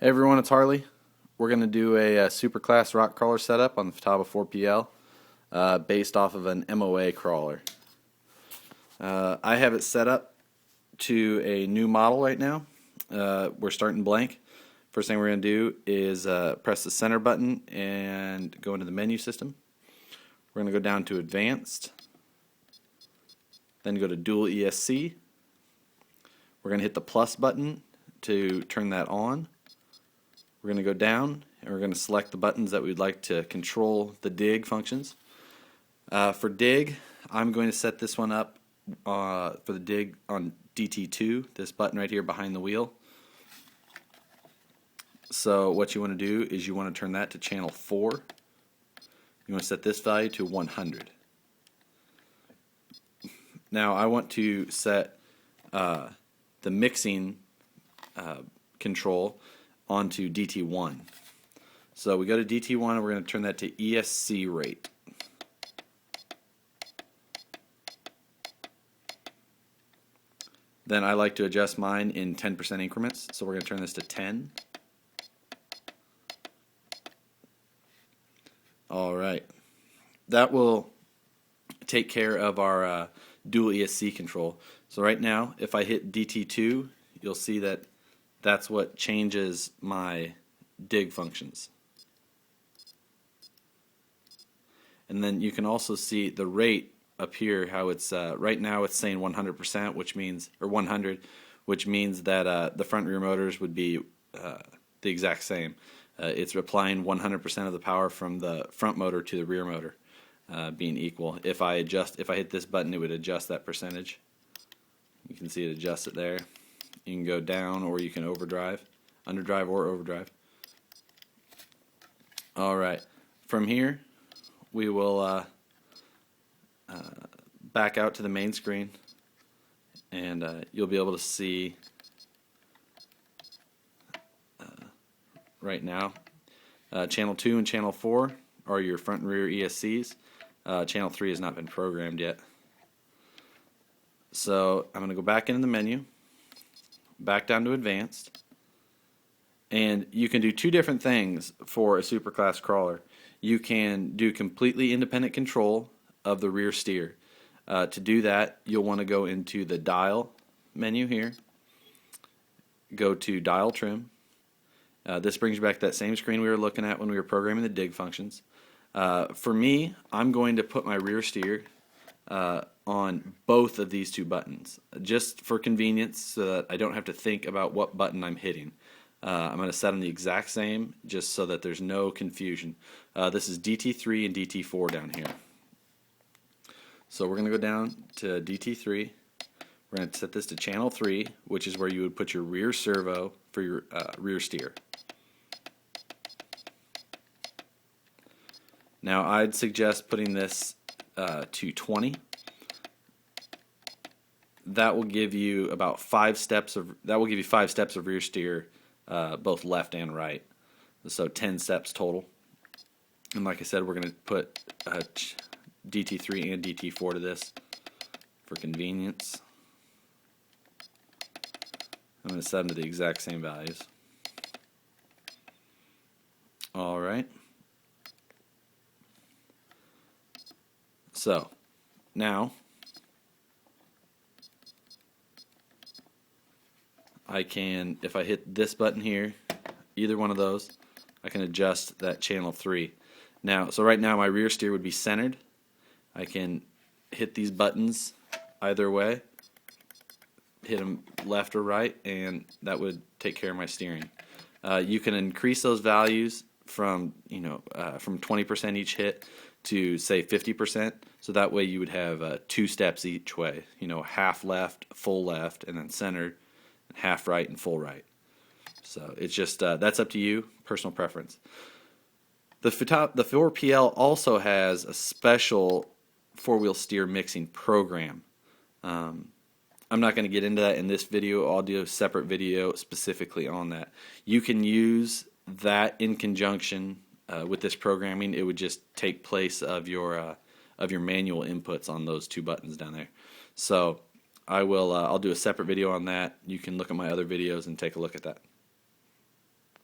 Hey everyone, it's Harley. We're going to do a, superclass rock crawler setup on the Futaba 4PL based off of an MOA crawler. I have it set up to a new model right now. We're starting blank. First thing we're going to do is press the center button and go into the menu system. We're going to go down to Advanced, then go to Dual ESC. We're going to hit the plus button to turn that on. We're going to go down and we're going to select the buttons that we'd like to control the dig functions. For dig, I'm going to set this one up for the dig on DT2, this button right here behind the wheel. So what you want to do is you want to turn that to channel 4. You want to set this value to 100. Now I want to set the mixing control onto DT1. So we go to DT1 and we're going to turn that to ESC rate. Then I like to adjust mine in 10% increments, so we're going to turn this to 10. Alright, that will take care of our dual ESC control. So right now, if I hit DT2, you'll see that that's what changes my dig functions. And then you can also see the rate up here, how it's right now it's saying 100%, which means, or 100, which means that the front and rear motors would be the exact same. It's applying 100% of the power from the front motor to the rear motor, being equal. If I hit this button, it would adjust that percentage. You can see it adjusts it there. You can go down or you can overdrive, underdrive or overdrive. Alright, from here we will back out to the main screen and you'll be able to see right now channel 2 and channel 4 are your front and rear ESCs. Channel 3 has not been programmed yet. So I'm going to go back into the menu, back down to Advanced, and you can do two different things for a superclass crawler. You can do completely independent control of the rear steer. To do that, you'll want to go into the dial menu here, go to dial trim. This brings you back to that same screen we were looking at when we were programming the dig functions. For me, I'm going to put my rear steer on both of these two buttons, just for convenience, so that I don't have to think about what button I'm hitting. I'm going to set them the exact same, just so that there's no confusion. This is DT3 and DT4 down here. So we're going to go down to DT3. We're going to set this to channel 3, which is where you would put your rear servo for your rear steer. Now I'd suggest putting this to 20. That will give you about 5 steps of rear steer, both left and right. So 10 steps total. And like I said, we're going to put DT3 and DT4 to this for convenience. I'm going to set them to the exact same values. Alright. So, now I can, if I hit this button here, either one of those, I can adjust that channel 3. Now, so right now my rear steer would be centered. I can hit these buttons either way, hit them left or right, and that would take care of my steering. You can increase those values from from 20% each hit to say 50%, so that way you would have 2 steps each way. Half left, full left, and then centered, and half right and full right. So it's just that's up to you, personal preference. The 4PL also has a special 4-wheel steer mixing program. I'm not going to get into that in this video. I'll do a separate video specifically on that. You can use that in conjunction with this programming. It would just take place of your manual inputs on those 2 buttons down there. So I'll do a separate video on that. You can look at my other videos and take a look at that.